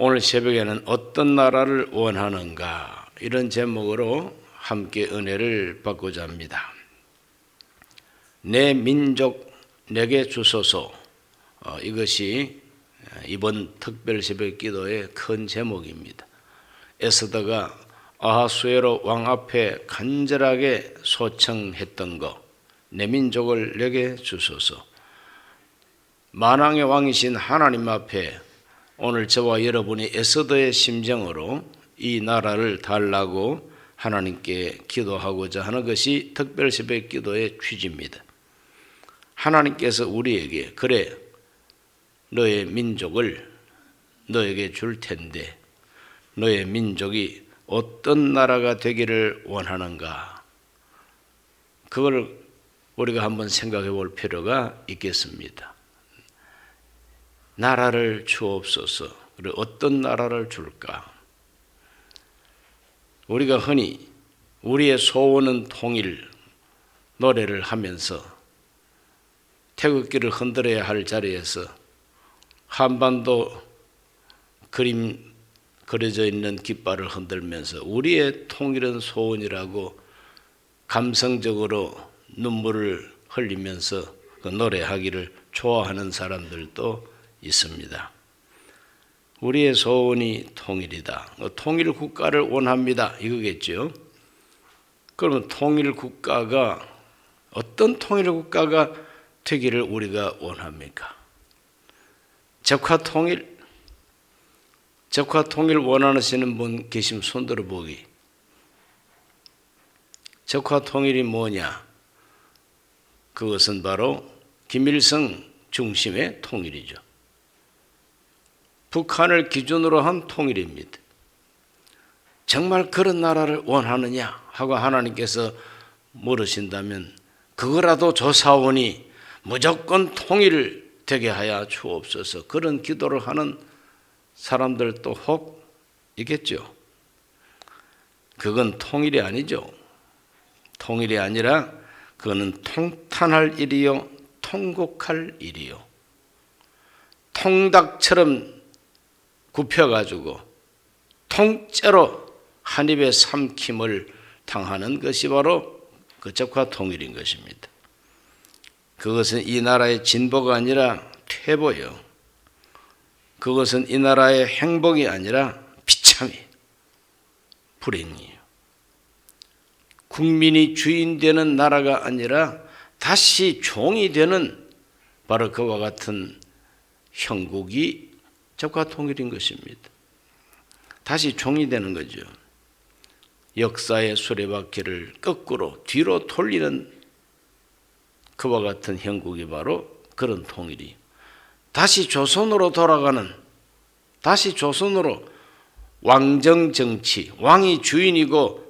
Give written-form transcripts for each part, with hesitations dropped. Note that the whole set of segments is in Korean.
오늘 새벽에는 어떤 나라를 원하는가, 이런 제목으로 함께 은혜를 받고자 합니다. 내 민족 내게 주소서. 이것이 이번 특별 새벽 기도의 큰 제목입니다. 에스더가 아하수에로 왕 앞에 간절하게 소청했던 것, 내 민족을 내게 주소서. 만왕의 왕이신 하나님 앞에 오늘 저와 여러분이 에스더의 심정으로 이 나라를 달라고 하나님께 기도하고자 하는 것이 특별 새벽 기도의 취지입니다. 하나님께서 우리에게 그래 너의 민족을 너에게 줄 텐데 너의 민족이 어떤 나라가 되기를 원하는가, 그걸 우리가 한번 생각해 볼 필요가 있겠습니다. 나라를 주옵소서. 그리고 어떤 나라를 줄까? 우리가 흔히 우리의 소원은 통일 노래를 하면서 태극기를 흔들어야 할 자리에서 한반도 그림 그려져 있는 깃발을 흔들면서 우리의 통일은 소원이라고 감성적으로 눈물을 흘리면서 그 노래하기를 좋아하는 사람들도 있습니다. 우리의 소원이 통일이다. 통일 국가를 원합니다. 이거겠죠. 그러면 통일 국가가 어떤 통일 국가가 되기를 우리가 원합니까? 적화 통일 원하시는 분 계시면 손 들어보기. 적화 통일이 뭐냐? 그것은 바로 김일성 중심의 통일이죠. 북한을 기준으로 한 통일입니다. 정말 그런 나라를 원하느냐 하고 하나님께서 물으신다면 그거라도 조사오니 무조건 통일을 되게 하여 주옵소서. 그런 기도를 하는 사람들도 혹 있겠죠. 그건 통일이 아니죠. 통일이 아니라 그거는 통탄할 일이요 통곡할 일이요, 통닭처럼 굽혀가지고 통째로 한 입에 삼킴을 당하는 것이 바로 그 적화 통일인 것입니다. 그것은 이 나라의 진보가 아니라 퇴보요, 그것은 이 나라의 행복이 아니라 비참이 불행이에요. 국민이 주인 되는 나라가 아니라 다시 종이 되는 바로 그와 같은 형국이 적화 통일인 것입니다. 다시 종이 되는 거죠. 역사의 수레바퀴를 거꾸로 뒤로 돌리는 그와 같은 형국이 바로 그런 통일이, 다시 조선으로 돌아가는, 다시 조선으로 왕정 정치, 왕이 주인이고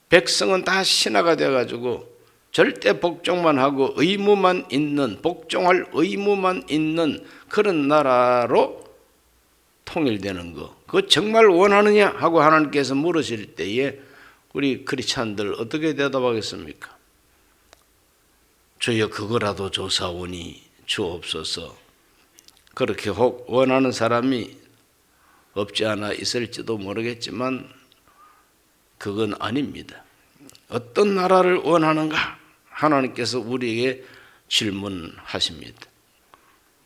백성은 다 신하가 되어가지고 절대 복종만 하고 의무만 있는, 복종할 의무만 있는 그런 나라로 통일되는 거, 그거 정말 원하느냐 하고 하나님께서 물으실 때에 우리 크리스찬들 어떻게 대답하겠습니까? 주여 그거라도 조사오니 주옵소서. 그렇게 혹 원하는 사람이 없지 않아 있을지도 모르겠지만 그건 아닙니다. 어떤 나라를 원하는가? 하나님께서 우리에게 질문하십니다.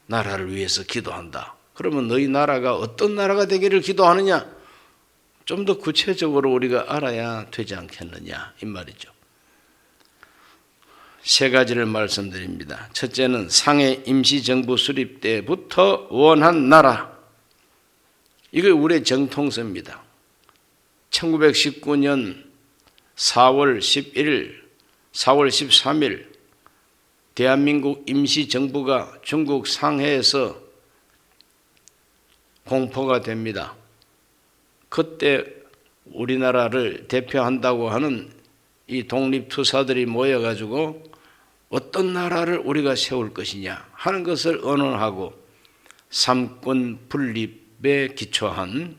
나라를 위해서 기도한다. 그러면 너희 나라가 어떤 나라가 되기를 기도하느냐? 좀 더 구체적으로 우리가 알아야 되지 않겠느냐 이 말이죠. 세 가지를 말씀드립니다. 첫째는 상해 임시정부 수립 때부터 원한 나라. 이거 우리의 정통서입니다. 1919년 4월 11일, 4월 13일 대한민국 임시정부가 중국 상해에서 공포가 됩니다. 그때 우리나라를 대표한다고 하는 이 독립투사들이 모여가지고 어떤 나라를 우리가 세울 것이냐 하는 것을 의논하고 삼권 분립에 기초한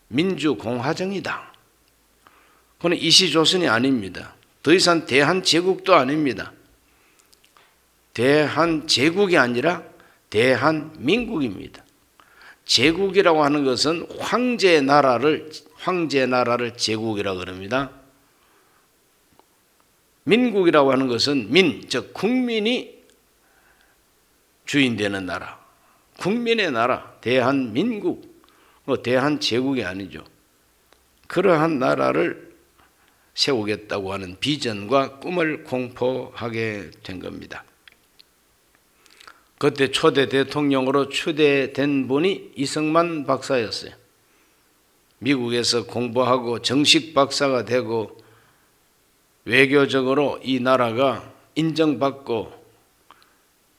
민주공화정이다. 그건 이시조선이 아닙니다. 더 이상 대한제국도 아닙니다. 대한제국이 아니라 대한민국입니다. 제국이라고 하는 것은 황제 나라를 제국이라고 그럽니다. 민국이라고 하는 것은 즉 국민이 주인 되는 나라, 국민의 나라, 대한민국, 대한제국이 아니죠. 그러한 나라를 세우겠다고 하는 비전과 꿈을 공포하게 된 겁니다. 그때 초대 대통령으로 추대된 분이 이승만 박사였어요. 미국에서 공부하고 정식 박사가 되고 외교적으로 이 나라가 인정받고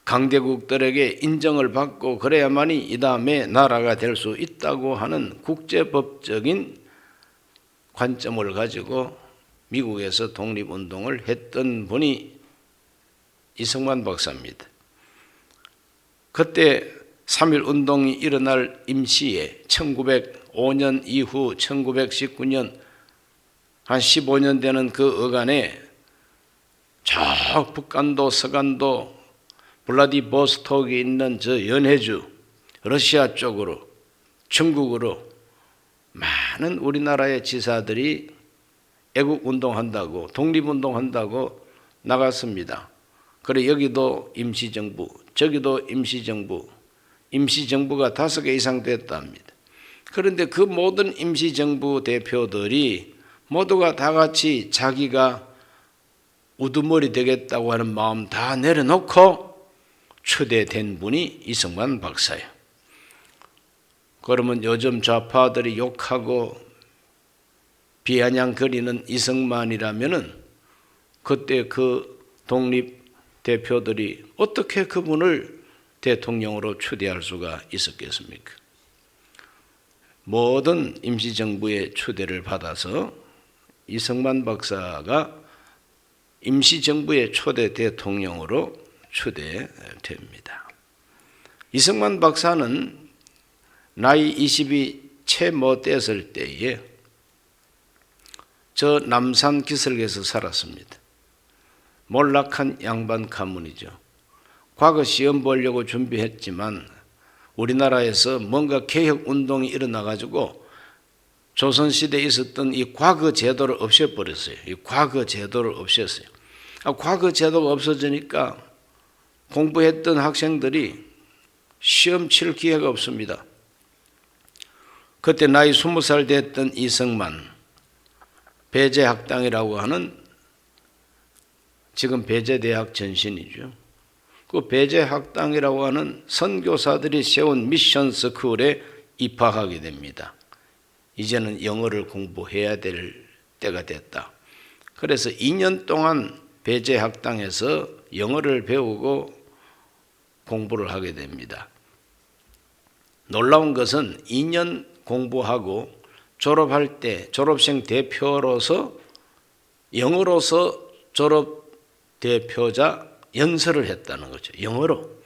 강대국들에게 인정을 받고 그래야만이 이 다음에 나라가 될 수 있다고 하는 국제법적인 관점을 가지고 미국에서 독립운동을 했던 분이 이승만 박사입니다. 그때 3.1운동이 일어날 임시에 1905년 이후 1919년 한 15년 되는 그 어간에 저 북간도 서간도 블라디보스톡에 있는 저 연해주 러시아 쪽으로 중국으로 많은 우리나라의 지사들이 애국운동한다고 독립운동한다고 나갔습니다. 그래 여기도 임시정부 저기도 임시정부가 5개 이상 됐답니다. 그런데 그 모든 임시정부 대표들이 모두가 다 같이 자기가 우두머리 되겠다고 하는 마음 다 내려놓고 초대된 분이 이승만 박사예요. 그러면 요즘 좌파들이 욕하고 비아냥거리는 이승만이라면은 그때 그 독립 대표들이 어떻게 그분을 대통령으로 추대할 수가 있었겠습니까? 모든 임시정부의 추대를 받아서 이승만 박사가 임시정부의 초대 대통령으로 추대됩니다. 이승만 박사는 나이 20이 채 못 됐을 때에 저 남산 기슭에서 살았습니다. 몰락한 양반 가문이죠. 과거 시험 보려고 준비했지만 우리나라에서 뭔가 개혁운동이 일어나가지고 조선시대에 있었던 이 과거 제도를 없애버렸어요. 이 과거 제도를 없앴어요. 과거 제도가 없어지니까 공부했던 학생들이 시험 칠 기회가 없습니다. 그때 나이 20살 됐던 이승만, 배제학당이라고 하는 지금 배제대학 전신이죠. 그 배제학당이라고 하는 선교사들이 세운 미션 스쿨에 입학하게 됩니다. 이제는 영어를 공부해야 될 때가 됐다. 그래서 2년 동안 배제학당에서 영어를 배우고 공부를 하게 됩니다. 놀라운 것은 2년 공부하고 졸업할 때 졸업생 대표로서 영어로서 졸업 대표자 연설을 했다는 거죠. 영어로.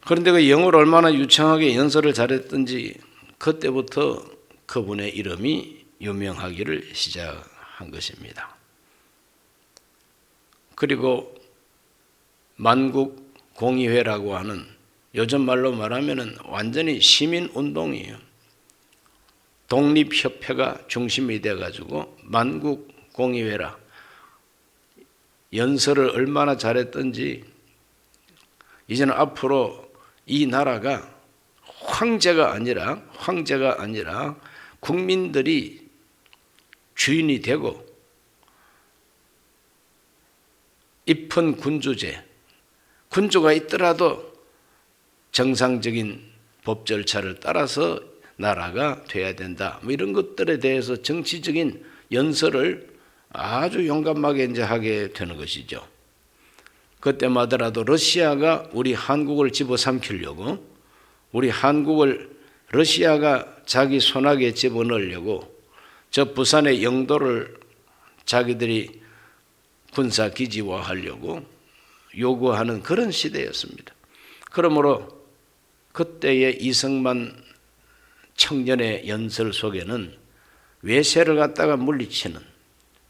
그런데 그 영어를 얼마나 유창하게 연설을 잘했던지 그때부터 그분의 이름이 유명하기를 시작한 것입니다. 그리고 만국공의회라고 하는 요즘 말로 말하면 완전히 시민운동이에요. 독립협회가 중심이 돼가지고 만국공의회라 연설을 얼마나 잘했던지 이제는 앞으로 이 나라가 황제가 아니라 국민들이 주인이 되고 입헌 군주제, 군주가 있더라도 정상적인 법 절차를 따라서 나라가 돼야 된다. 이런 것들에 대해서 정치적인 연설을 아주 용감하게 이제 하게 되는 것이죠. 그때마다라도 러시아가 우리 한국을 집어삼키려고 우리 한국을 러시아가 자기 손아귀에 집어넣으려고 저 부산의 영도를 자기들이 군사기지화하려고 요구하는 그런 시대였습니다. 그러므로 그때의 이승만 청년의 연설 속에는 외세를 갖다가 물리치는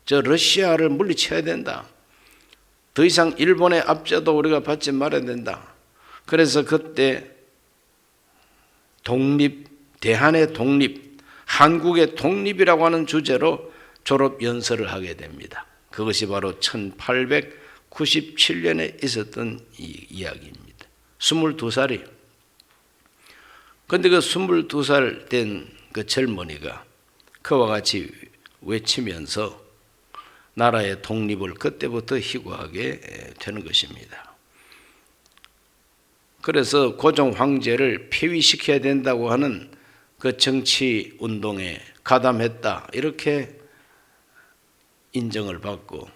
저 러시아를 물리쳐야 된다. 더 이상 일본의 압제도 우리가 받지 말아야 된다. 그래서 그때 대한의 독립, 한국의 독립이라고 하는 주제로 졸업 연설을 하게 됩니다. 그것이 바로 1897년에 있었던 이야기입니다. 22살이에요. 그런데 그 22살 된 그 젊은이가 그와 같이 외치면서 나라의 독립을 그때부터 희구하게 되는 것입니다. 그래서 고종 황제를 폐위시켜야 된다고 하는 그 정치 운동에 가담했다, 이렇게 인정을 받고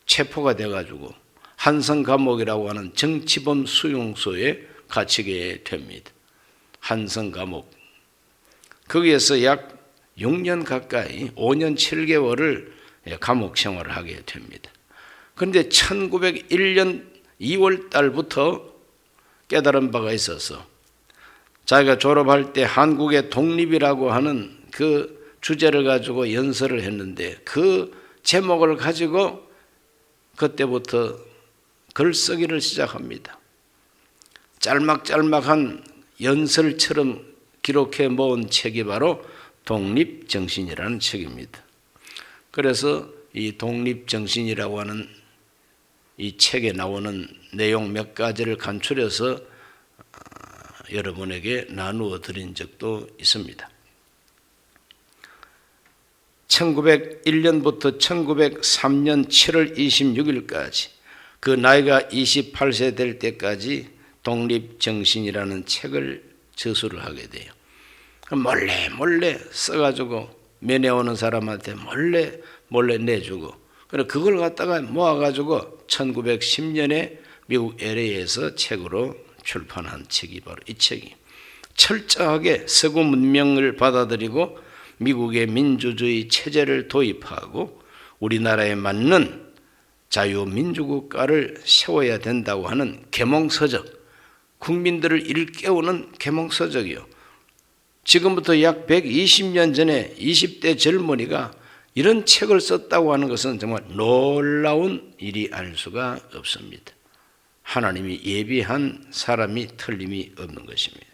체포가 돼가지고 한성 감옥이라고 하는 정치범 수용소에 갇히게 됩니다. 한성 감옥. 거기에서 약 6년 가까이 5년 7개월을 감옥 생활을 하게 됩니다. 그런데 1901년 2월 달부터 깨달은 바가 있어서 자기가 졸업할 때 한국의 독립이라고 하는 그 주제를 가지고 연설을 했는데 그 제목을 가지고 그때부터 글쓰기를 시작합니다. 짤막짤막한 연설처럼 기록해 모은 책이 바로 독립정신이라는 책입니다. 그래서 이 독립정신이라고 하는 이 책에 나오는 내용 몇 가지를 간추려서 여러분에게 나누어 드린 적도 있습니다. 1901년부터 1903년 7월 26일까지 그 나이가 28세 될 때까지 독립정신이라는 책을 저술을 하게 돼요. 몰래 써가지고 면회 오는 사람한테 몰래 내주고, 그래서 그걸 갖다가 모아가지고 1910년에 미국 LA에서 책으로 출판한 책이 바로 이 책이 철저하게 서구 문명을 받아들이고 미국의 민주주의 체제를 도입하고 우리나라에 맞는 자유민주국가를 세워야 된다고 하는 계몽서적, 국민들을 일깨우는 계몽서적이요. 지금부터 약 120년 전에 20대 젊은이가 이런 책을 썼다고 하는 것은 정말 놀라운 일이 아닐 수가 없습니다. 하나님이 예비한 사람이 틀림이 없는 것입니다.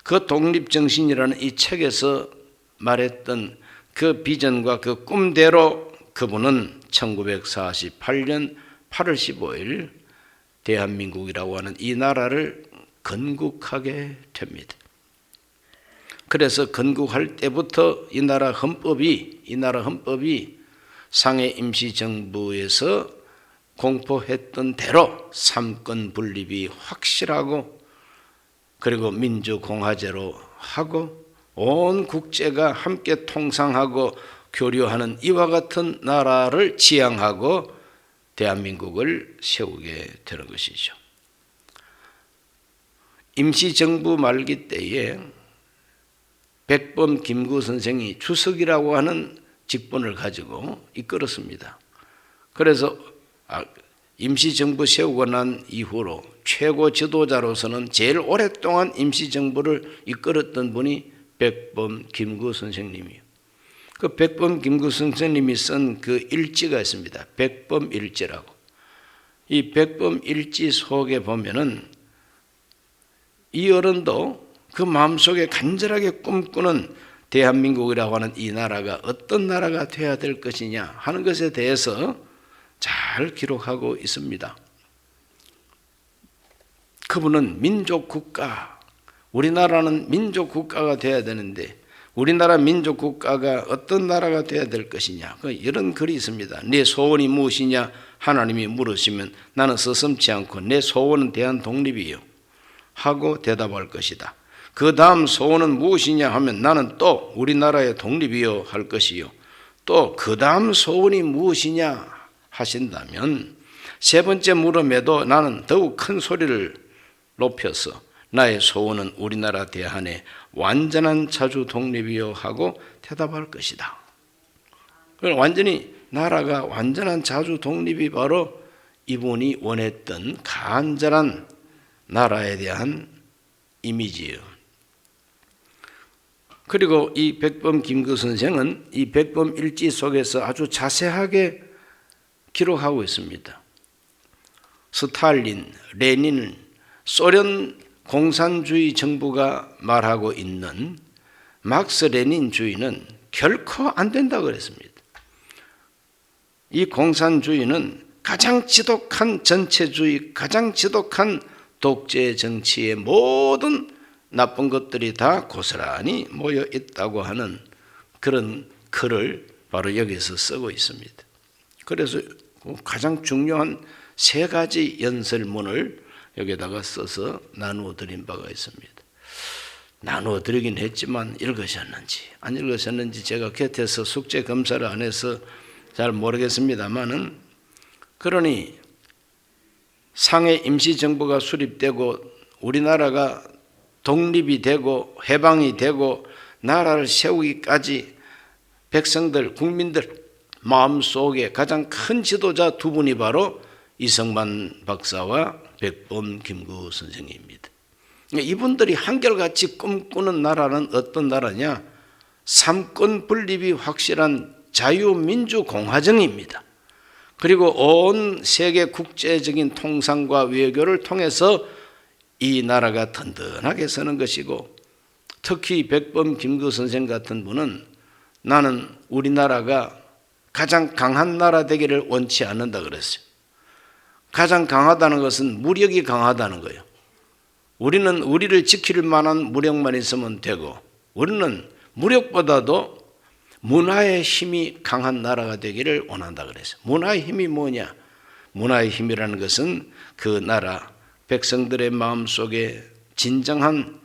그 독립정신이라는 이 책에서 말했던 그 비전과 그 꿈대로 그분은 1948년 8월 15일 대한민국이라고 하는 이 나라를 건국하게 됩니다. 그래서 건국할 때부터 이 나라 헌법이 상해 임시정부에서 공포했던 대로 삼권 분립이 확실하고 그리고 민주공화제로 하고 온 국제가 함께 통상하고 교류하는 이와 같은 나라를 지향하고 대한민국을 세우게 되는 것이죠. 임시정부 말기 때에 백범 김구 선생이 주석이라고 하는 직분을 가지고 이끌었습니다. 그래서 임시정부 세우고 난 이후로 최고 지도자로서는 제일 오랫동안 임시정부를 이끌었던 분이 백범 김구 선생님이에요. 그 백범 김구 선생님이 쓴 그 일지가 있습니다. 백범 일지라고. 이 백범 일지 속에 보면은 이 어른도 그 마음속에 간절하게 꿈꾸는 대한민국이라고 하는 이 나라가 어떤 나라가 되어야 될 것이냐 하는 것에 대해서 잘 기록하고 있습니다. 그분은 민족국가, 우리나라는 민족국가가 되어야 되는데 우리나라 민족국가가 어떤 나라가 되어야 될 것이냐, 이런 글이 있습니다. 내 소원이 무엇이냐 하나님이 물으시면 나는 서슴지 않고 내 소원은 대한 독립이요 하고 대답할 것이다. 그 다음 소원은 무엇이냐 하면 나는 또 우리나라의 독립이요 할 것이요, 또 그 다음 소원이 무엇이냐 하신다면 세 번째 물음에도 나는 더욱 큰 소리를 높여서 나의 소원은 우리나라 대한의 완전한 자주 독립이요 하고 대답할 것이다. 완전히 나라가 완전한 자주 독립이 바로 이분이 원했던 간절한 나라에 대한 이미지예요. 그리고 이 백범 김구 선생은 이 백범 일지 속에서 아주 자세하게 기록하고 있습니다. 스탈린, 레닌, 소련 공산주의 정부가 말하고 있는 막스 레닌주의는 결코 안 된다고 그랬습니다. 이 공산주의는 가장 지독한 전체주의, 가장 지독한 독재 정치의 모든 나쁜 것들이 다 고스란히 모여 있다고 하는 그런 글을 바로 여기서 쓰고 있습니다. 그래서 가장 중요한 세 가지 연설문을 여기다가 써서 나누어 드린 바가 있습니다. 나누어 드리긴 했지만 읽으셨는지 안 읽으셨는지 제가 곁에서 숙제 검사를 안 해서 잘 모르겠습니다만은, 그러니 상해 임시정부가 수립되고 우리나라가 독립이 되고 해방이 되고 나라를 세우기까지 백성들, 국민들 마음속에 가장 큰 지도자 두 분이 바로 이성만 박사와 백범 김구 선생입니다. 이분들이 한결같이 꿈꾸는 나라는 어떤 나라냐? 삼권 분립이 확실한 자유민주공화정입니다. 그리고 온 세계 국제적인 통상과 외교를 통해서 이 나라가 든든하게 서는 것이고, 특히 백범 김구 선생 같은 분은 나는 우리나라가 가장 강한 나라 되기를 원치 않는다 그랬어요. 가장 강하다는 것은 무력이 강하다는 거예요. 우리는 우리를 지킬 만한 무력만 있으면 되고, 우리는 무력보다도 문화의 힘이 강한 나라가 되기를 원한다 그랬어요. 문화의 힘이 뭐냐? 문화의 힘이라는 것은 그 나라 백성들의 마음속에 진정한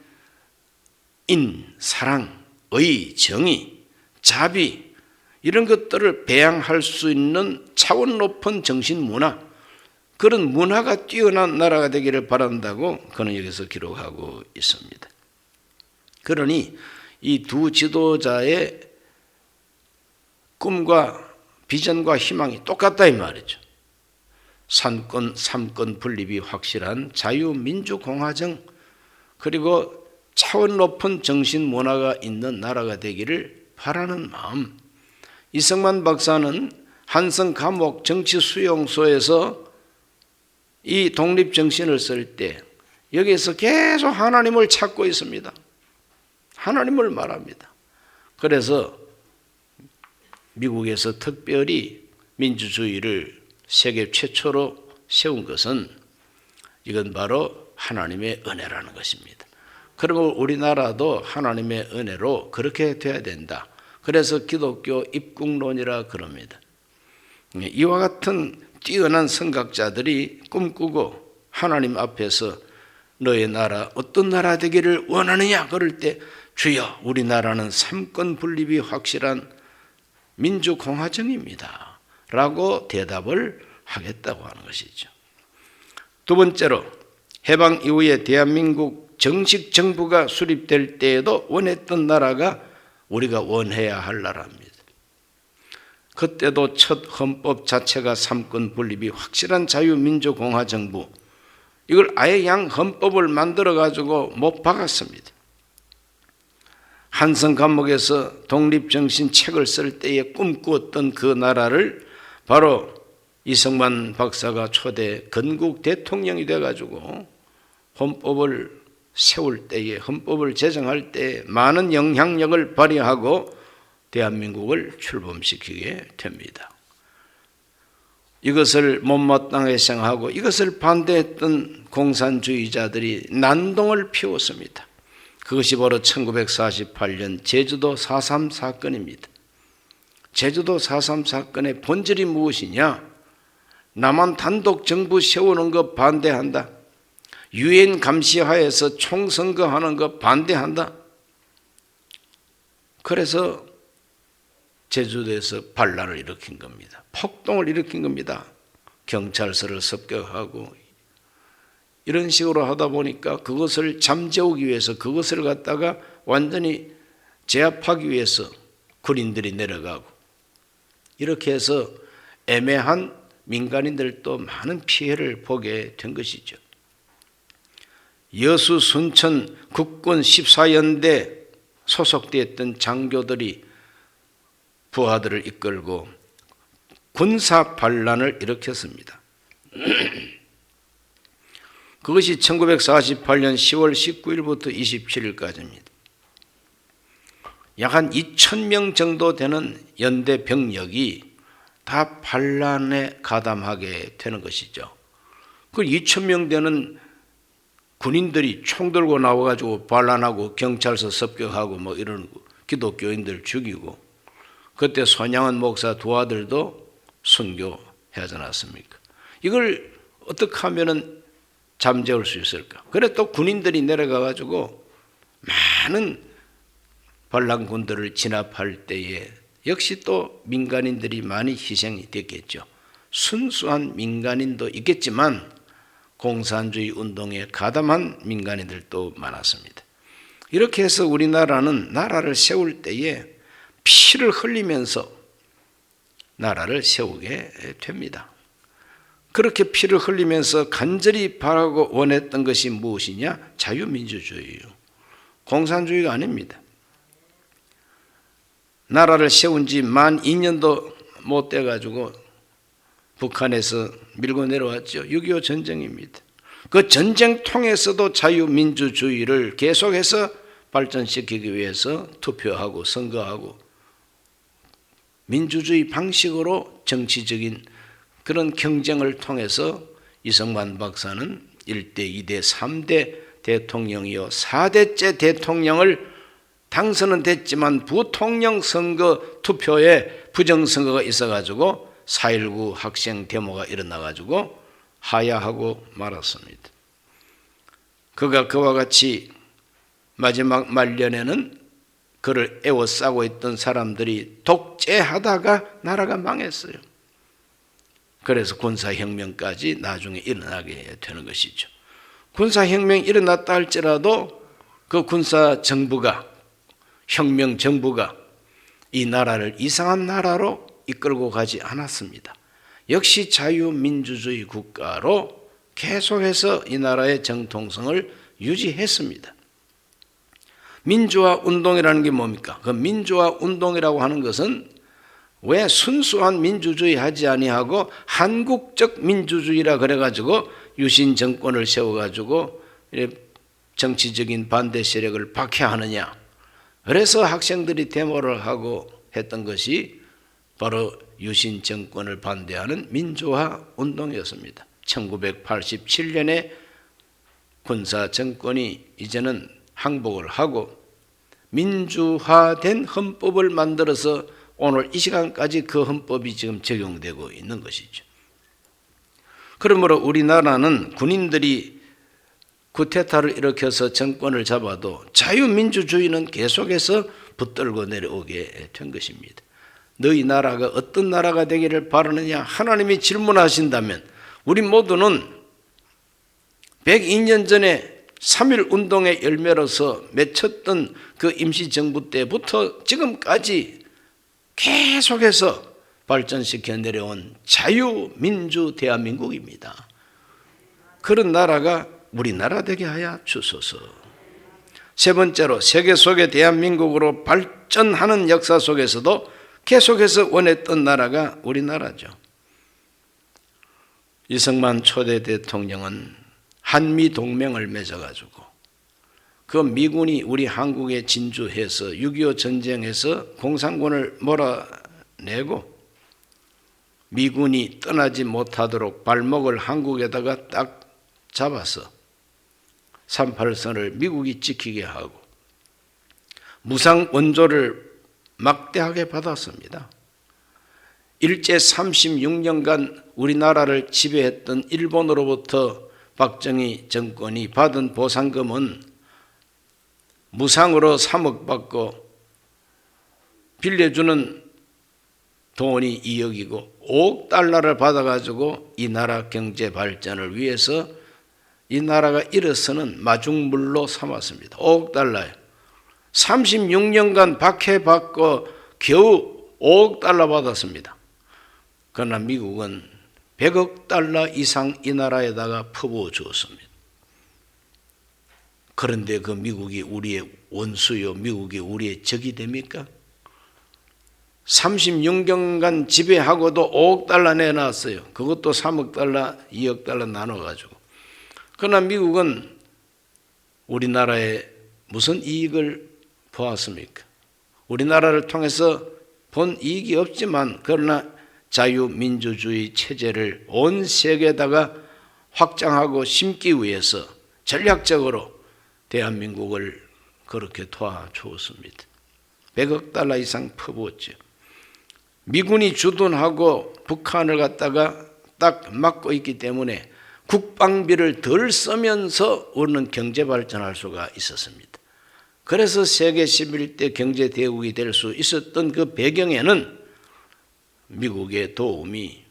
사랑, 의, 정의, 자비 이런 것들을 배양할 수 있는 차원 높은 정신 문화, 그런 문화가 뛰어난 나라가 되기를 바란다고 그는 여기서 기록하고 있습니다. 그러니 이 두 지도자의 꿈과 비전과 희망이 똑같다 이 말이죠. 삼권 분립이 확실한 자유민주공화정, 그리고 차원 높은 정신 문화가 있는 나라가 되기를 바라는 마음. 이성만 박사는 한성 감옥 정치수용소에서 이 독립정신을 쓸 때 여기에서 계속 하나님을 찾고 있습니다. 하나님을 말합니다. 그래서 미국에서 특별히 민주주의를 세계 최초로 세운 것은 이건 바로 하나님의 은혜라는 것입니다. 그러면 우리나라도 하나님의 은혜로 그렇게 돼야 된다. 그래서 기독교 입국론이라 그럽니다. 이와 같은 뛰어난 선각자들이 꿈꾸고 하나님 앞에서 너의 나라 어떤 나라 되기를 원하느냐 그럴 때 주여 우리나라는 삼권 분립이 확실한 민주공화정입니다 라고 대답을 하겠다고 하는 것이죠. 두 번째로, 해방 이후에 대한민국 정식 정부가 수립될 때에도 원했던 나라가 우리가 원해야 할 나라입니다. 그때도 첫 헌법 자체가 삼권 분립이 확실한 자유민주공화정부, 이걸 아예 양 헌법을 만들어 가지고 못 박았습니다. 한성 감옥에서 독립정신 책을 쓸 때에 꿈꾸었던 그 나라를 바로 이성만 박사가 초대 건국 대통령이 돼가지고 헌법을 세울 때에, 헌법을 제정할 때에 많은 영향력을 발휘하고 대한민국을 출범시키게 됩니다. 이것을 못마땅하게 생각하고 이것을 반대했던 공산주의자들이 난동을 피웠습니다. 그것이 바로 1948년 제주도 4.3 사건입니다. 제주도 4.3 사건의 본질이 무엇이냐? 남한 단독 정부 세우는 것 반대한다. 유엔 감시하에서 총선거하는 것 반대한다. 그래서 제주도에서 반란을 일으킨 겁니다. 폭동을 일으킨 겁니다. 경찰서를 습격하고 이런 식으로 하다 보니까 그것을 잠재우기 위해서, 그것을 갖다가 완전히 제압하기 위해서 군인들이 내려가고, 이렇게 해서 애매한 민간인들도 많은 피해를 보게 된 것이죠. 여수 순천 국군 14연대 소속되었던 장교들이 부하들을 이끌고 군사 반란을 일으켰습니다. 그것이 1948년 10월 19일부터 27일까지입니다. 약 한 2,000명 정도 되는 연대 병력이 다 반란에 가담하게 되는 것이죠. 그 2,000명 되는 군인들이 총 들고 나와가지고 반란하고 경찰서 습격하고 뭐 이런 기독교인들 죽이고, 그때 손양원 목사 두 아들도 순교하지 않았습니까? 이걸 어떻게 하면은 잠재울 수 있을까? 그래 또 군인들이 내려가가지고 많은 반란군들을 진압할 때에 역시 또 민간인들이 많이 희생이 됐겠죠. 순수한 민간인도 있겠지만 공산주의 운동에 가담한 민간인들도 많았습니다. 이렇게 해서 우리나라는 나라를 세울 때에 피를 흘리면서 나라를 세우게 됩니다. 그렇게 피를 흘리면서 간절히 바라고 원했던 것이 무엇이냐? 자유민주주의예요. 공산주의가 아닙니다. 나라를 세운 지 만 2년도 못 돼가지고 북한에서 밀고 내려왔죠. 6.25 전쟁입니다. 그 전쟁 통해서도 자유민주주의를 계속해서 발전시키기 위해서 투표하고 선거하고 민주주의 방식으로 정치적인 그런 경쟁을 통해서 이승만 박사는 1대, 2대, 3대 대통령이요 4대째 대통령을 당선은 됐지만 부통령 선거 투표에 부정선거가 있어가지고 4.19 학생 데모가 일어나가지고 하야하고 말았습니다. 그가 그와 같이 마지막 말년에는 그를 애워싸고 있던 사람들이 독재하다가 나라가 망했어요. 그래서 군사혁명까지 나중에 일어나게 되는 것이죠. 군사혁명이 일어났다 할지라도 그 군사정부가 혁명정부가 이 나라를 이상한 나라로 이끌고 가지 않았습니다. 역시 자유민주주의 국가로 계속해서 이 나라의 정통성을 유지했습니다. 민주화 운동이라는 게 뭡니까? 그 민주화 운동이라고 하는 것은 왜 순수한 민주주의 하지 아니하고 한국적 민주주의라 그래가지고 유신 정권을 세워가지고 정치적인 반대 세력을 박해하느냐? 그래서 학생들이 데모를 하고 했던 것이 바로 유신 정권을 반대하는 민주화 운동이었습니다. 1987년에 군사 정권이 이제는 항복을 하고 민주화된 헌법을 만들어서 오늘 이 시간까지 그 헌법이 지금 적용되고 있는 것이죠. 그러므로 우리나라는 군인들이 쿠데타를 일으켜서 정권을 잡아도 자유민주주의는 계속해서 붙들고 내려오게 된 것입니다. 너희 나라가 어떤 나라가 되기를 바라느냐? 하나님이 질문하신다면 우리 모두는 102년 전에 3.1 운동의 열매로서 맺혔던 그 임시정부 때부터 지금까지 계속해서 발전시켜 내려온 자유민주 대한민국입니다. 그런 나라가 우리나라 되게 하여 주소서. 세 번째로 세계 속의 대한민국으로 발전하는 역사 속에서도 계속해서 원했던 나라가 우리나라죠. 이승만 초대 대통령은 한미동맹을 맺어가지고 그 미군이 우리 한국에 진주해서 6.25 전쟁에서 공산군을 몰아내고 미군이 떠나지 못하도록 발목을 한국에다가 딱 잡아서 38선을 미국이 지키게 하고 무상 원조를 막대하게 받았습니다. 일제 36년간 우리나라를 지배했던 일본으로부터 박정희 정권이 받은 보상금은 무상으로 3억 받고 빌려주는 돈이 2억이고 5억 달러를 받아가지고 이 나라 경제 발전을 위해서 이 나라가 일어서는 마중물로 삼았습니다. 5억 달러요. 36년간 박해받고 겨우 5억 달러 받았습니다. 그러나 미국은 100억 달러 이상 이 나라에다가 퍼부어 주었습니다. 그런데 그 미국이 우리의 원수요, 미국이 우리의 적이 됩니까? 36년간 지배하고도 5억 달러 내놨어요. 그것도 3억 달러, 2억 달러 나눠가지고. 그러나 미국은 우리나라에 무슨 이익을 보았습니까? 우리나라를 통해서 본 이익이 없지만 그러나 자유민주주의 체제를 온 세계에다가 확장하고 심기 위해서 전략적으로 대한민국을 그렇게 도와주었습니다. 100억 달러 이상 퍼부었죠. 미군이 주둔하고 북한을 갖다가 딱 막고 있기 때문에 국방비를 덜 쓰면서 우리는 경제 발전할 수가 있었습니다. 그래서 세계 11대 경제 대국이 될 수 있었던 그 배경에는 미국의 도움이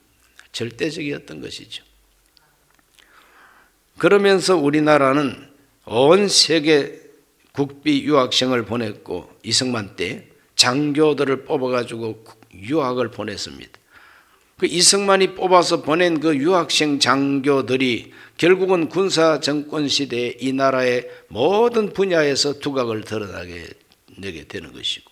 절대적이었던 것이죠. 그러면서 우리나라는 온 세계 국비 유학생을 보냈고 이승만 때 장교들을 뽑아가지고 유학을 보냈습니다. 그 이승만이 뽑아서 보낸 그 유학생 장교들이 결국은 군사 정권 시대에 이 나라의 모든 분야에서 두각을 드러나게 내게 되는 것이고,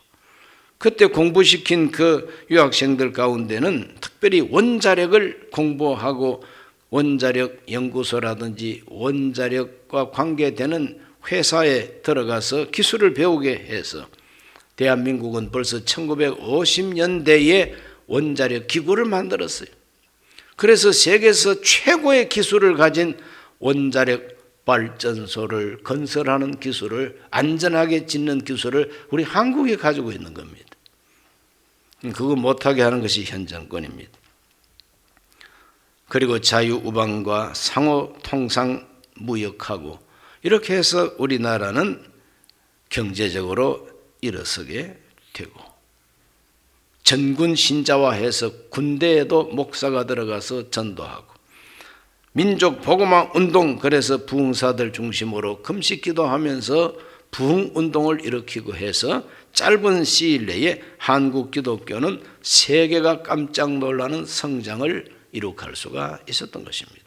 그때 공부시킨 그 유학생들 가운데는 특별히 원자력을 공부하고 원자력 연구소라든지 원자력과 관계되는 회사에 들어가서 기술을 배우게 해서 대한민국은 벌써 1950년대에 원자력 기구를 만들었어요. 그래서 세계에서 최고의 기술을 가진 원자력 발전소를 건설하는 기술을, 안전하게 짓는 기술을 우리 한국이 가지고 있는 겁니다. 그거 못하게 하는 것이 현 정권입니다. 그리고 자유우방과 상호통상 무역하고 이렇게 해서 우리나라는 경제적으로 일어서게 되고, 전군 신자화해서 군대에도 목사가 들어가서 전도하고, 민족 복음화 운동, 그래서 부흥사들 중심으로 금식 기도하면서 부흥 운동을 일으키고 해서 짧은 시일 내에 한국 기독교는 세계가 깜짝 놀라는 성장을 이룩할 수가 있었던 것입니다.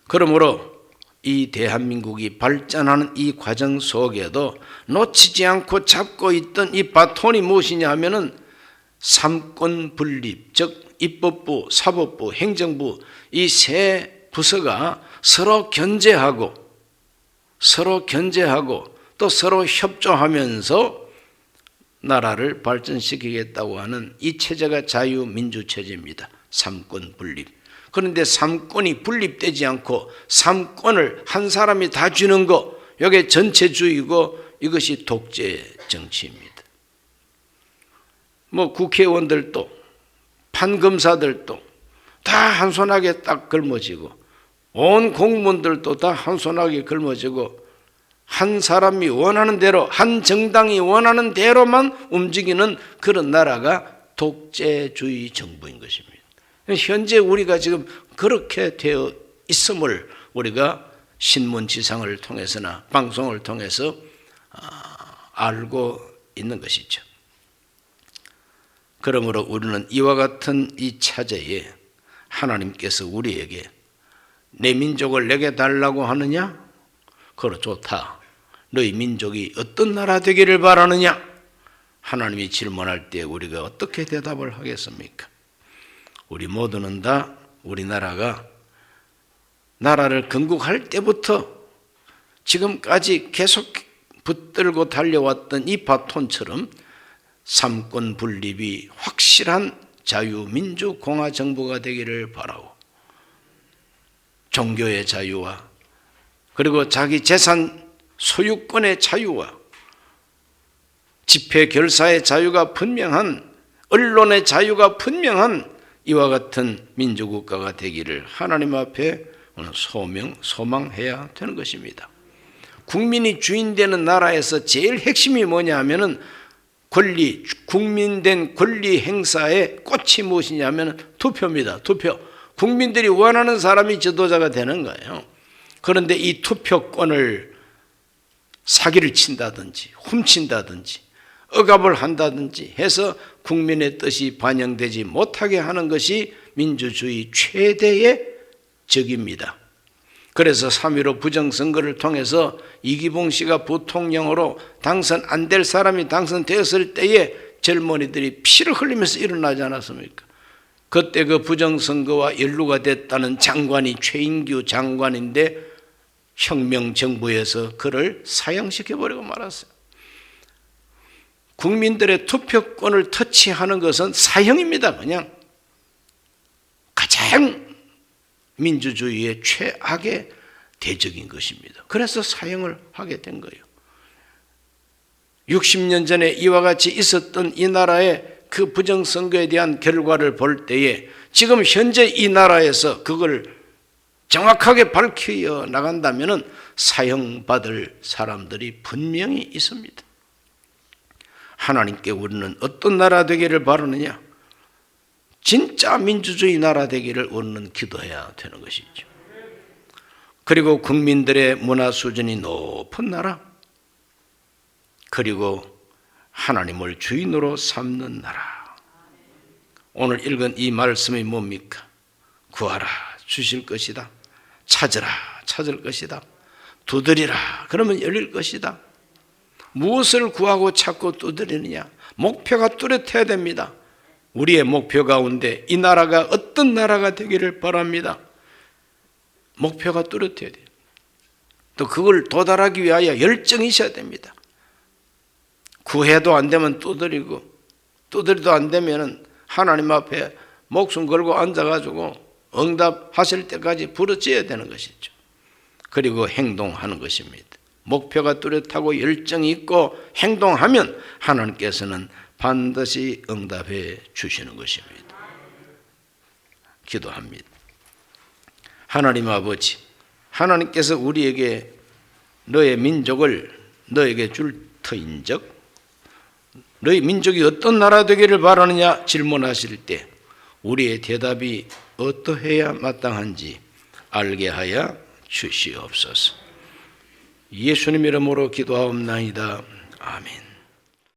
그러므로 이 대한민국이 발전하는 이 과정 속에도 놓치지 않고 잡고 있던 이 바톤이 무엇이냐 하면은 삼권 분립, 즉 입법부, 사법부, 행정부, 이 세 부서가 서로 견제하고 또 서로 협조하면서 나라를 발전시키겠다고 하는 이 체제가 자유민주체제입니다. 삼권 분립. 그런데 삼권이 분립되지 않고 삼권을 한 사람이 다 쥐는 거, 이게 전체주의고 이것이 독재 정치입니다. 뭐 국회의원들도 판검사들도 다 한손하게 딱 걸머지고, 온 공무원들도 다 한손하게 걸머지고, 한 사람이 원하는 대로, 한 정당이 원하는 대로만 움직이는 그런 나라가 독재주의 정부인 것입니다. 현재 우리가 지금 그렇게 되어 있음을 우리가 신문 지상을 통해서나 방송을 통해서 알고 있는 것이죠. 그러므로 우리는 이와 같은 이 차제에 하나님께서 우리에게 내 민족을 내게 달라고 하느냐? 그래, 좋다. 너희 민족이 어떤 나라 되기를 바라느냐? 하나님이 질문할 때 우리가 어떻게 대답을 하겠습니까? 우리 모두는 다 우리나라가 나라를 건국할 때부터 지금까지 계속 붙들고 달려왔던 이 바톤처럼 삼권 분립이 확실한 자유민주공화정부가 되기를 바라고, 종교의 자유와 그리고 자기 재산 소유권의 자유와 집회 결사의 자유가 분명한, 언론의 자유가 분명한 이와 같은 민주국가가 되기를 하나님 앞에 오늘 소망해야 되는 것입니다. 국민이 주인되는 나라에서 제일 핵심이 뭐냐 하면은 권리, 국민된 권리 행사의 꽃이 무엇이냐 하면 투표입니다. 투표. 국민들이 원하는 사람이 지도자가 되는 거예요. 그런데 이 투표권을 사기를 친다든지 훔친다든지 억압을 한다든지 해서 국민의 뜻이 반영되지 못하게 하는 것이 민주주의 최대의 적입니다. 그래서 3.15 부정선거를 통해서 이기봉 씨가 부통령으로 당선 안 될 사람이 당선되었을 때에 젊은이들이 피를 흘리면서 일어나지 않았습니까? 그때 그 부정선거와 연루가 됐다는 장관이 최인규 장관인데 혁명정부에서 그를 사형시켜버리고 말았어요. 국민들의 투표권을 터치하는 것은 사형입니다. 그냥 가장 민주주의의 최악의 대적인 것입니다. 그래서 사형을 하게 된 거예요. 60년 전에 이와 같이 있었던 이 나라의 그 부정선거에 대한 결과를 볼 때에 지금 현재 이 나라에서 그걸 정확하게 밝혀 나간다면 사형받을 사람들이 분명히 있습니다. 하나님께 우리는 어떤 나라 되기를 바라느냐? 진짜 민주주의 나라 되기를 우리는 기도해야 되는 것이죠. 그리고 국민들의 문화 수준이 높은 나라, 그리고 하나님을 주인으로 삼는 나라. 오늘 읽은 이 말씀이 뭡니까? 구하라, 주실 것이다. 찾으라, 찾을 것이다. 두드리라, 그러면 열릴 것이다. 무엇을 구하고 찾고 두드리느냐? 목표가 뚜렷해야 됩니다. 우리의 목표 가운데 이 나라가 어떤 나라가 되기를 바랍니다. 목표가 뚜렷해야 돼요. 또 그걸 도달하기 위하여 열정이 있어야 됩니다. 구해도 안 되면 두드리고, 두드리도 안 되면 하나님 앞에 목숨 걸고 앉아가지고 응답하실 때까지 부르짖어야 되는 것이죠. 그리고 행동하는 것입니다. 목표가 뚜렷하고 열정이 있고 행동하면 하나님께서는 반드시 응답해 주시는 것입니다. 기도합니다. 하나님 아버지, 하나님께서 우리에게 너의 민족을 너에게 줄 터인즉 너희 민족이 어떤 나라 되기를 바라느냐 질문하실 때 우리의 대답이 어떠해야 마땅한지 알게 하여 주시옵소서. 예수님 이름으로 기도하옵나이다. 아멘.